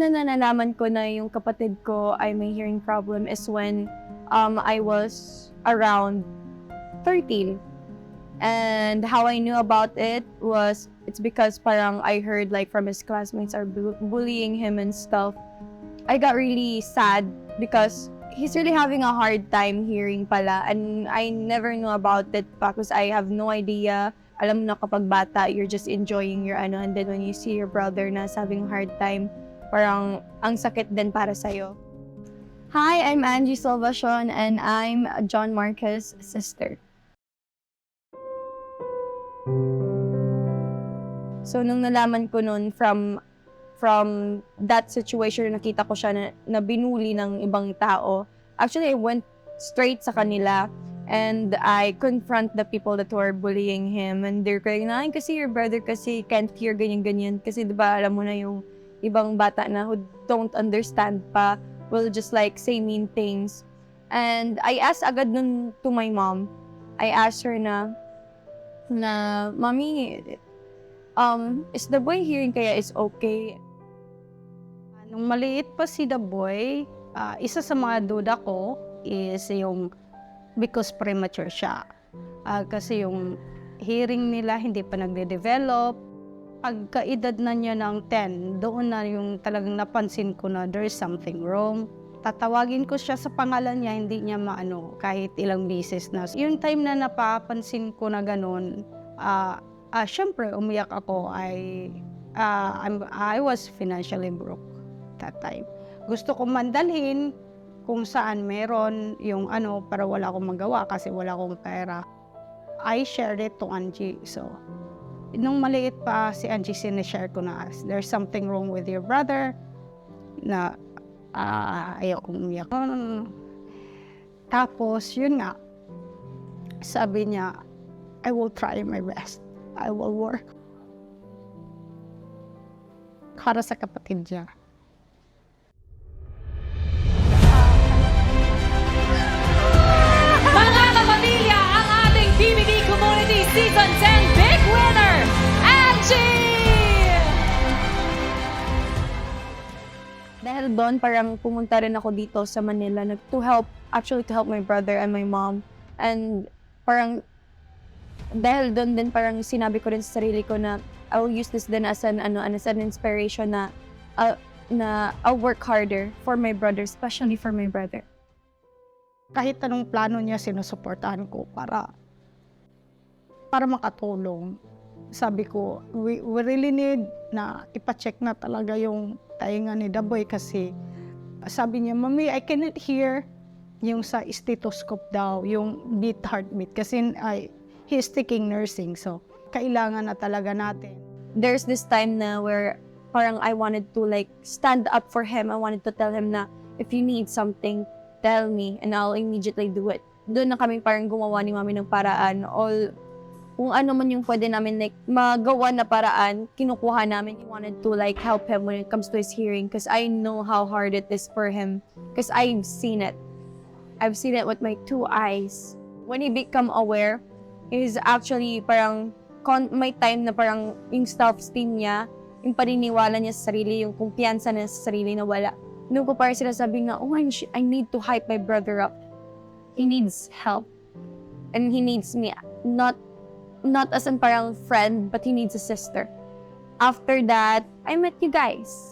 una na nalaman ko na yung kapatid ko ay may hearing problem is when I was around 13. And how I knew about it was, it's because parang I heard like from his classmates are bullying him and stuff. I got really sad because he's really having a hard time hearing pala, and I never knew about it because I have no idea. Alam mo na kapag bata, you're just enjoying your ano, and then when you see your brother na having a hard time, parang ang sakit din para sa'yo. Hi, I'm Angie Salvacion, and I'm John Marquez's sister. So, nung nalaman ko nun from that situation, nakita ko siya na binuli ng ibang tao. Actually, I went straight sa kanila and I confront the people that were bullying him, and they're crying, "Ay, kasi your brother kasi can't hear ganyan-ganyan." Kasi diba, alam mo na yung ibang bata na who don't understand pa will just like say mean things. And I asked agad nun to my mom. I asked her na, "Mommy, is the boy hearing kaya is okay?" Nung maliit pa si the boy, isa sa mga duda ko is yung because premature siya. Kasi yung hearing nila hindi pa nagde-develop. Pagkaedad na niya ng 10, doon na yung talagang napansin ko na there is something wrong. Tatawagin ko siya sa pangalan niya, hindi niya maano kahit ilang beses na. Yung time na napapansin ko na ganun, syempre umiyak ako. I was financially broke that time. Gusto kong mandalhin kung saan meron yung ano para wala akong magawa kasi wala akong pera. I shared it to Angie. So, nung maliit pa si Angie, sinishare ko na, there's something wrong with your brother, na ayaw kong umiyak. No. Tapos, yun nga, sabi niya, I will try my best. I will work. Para sa kapatid niya. Mga kapamilya, ang ating DVD Community Season 10 Big Winner, Angie! Dahil doon, parang pumunta rin ako dito sa Manila to help my brother and my mom. And parang, dahil doon din parang sinabi ko rin sa sarili ko na I will use this din as an inspiration na I'll work harder for my brother, especially for my brother. Kahit anong plano niya, sinusuportahan ko para makatulong. Sabi ko, we really need na ipacheck na talaga yung tainga ni Daboy kasi sabi niya, "Mommy, I cannot hear," yung sa stethoscope daw, yung heartbeat kasi he's taking nursing, so kailangan na talaga natin. There's this time na where parang I wanted to like stand up for him. I wanted to tell him na if you need something, tell me and I'll immediately do it. Doon na kami parang gumawa ni Mami ng paraan. Kung ano man yung pwede namin like magawa na paraan, kinukuha namin. We wanted to like help him when it comes to his hearing because I know how hard it is for him because I've seen it. I've seen it with my 2 eyes. When he become aware, he's actually parang may time na parang yung self-esteem niya, yung paniniwala niya sa sarili, yung kumpiyansa niya sa sarili na wala. Noon ko parang sinasabi nga, I need to hype my brother up. He needs help. And he needs me, not as an parang friend, but he needs a sister. After that, I met you guys.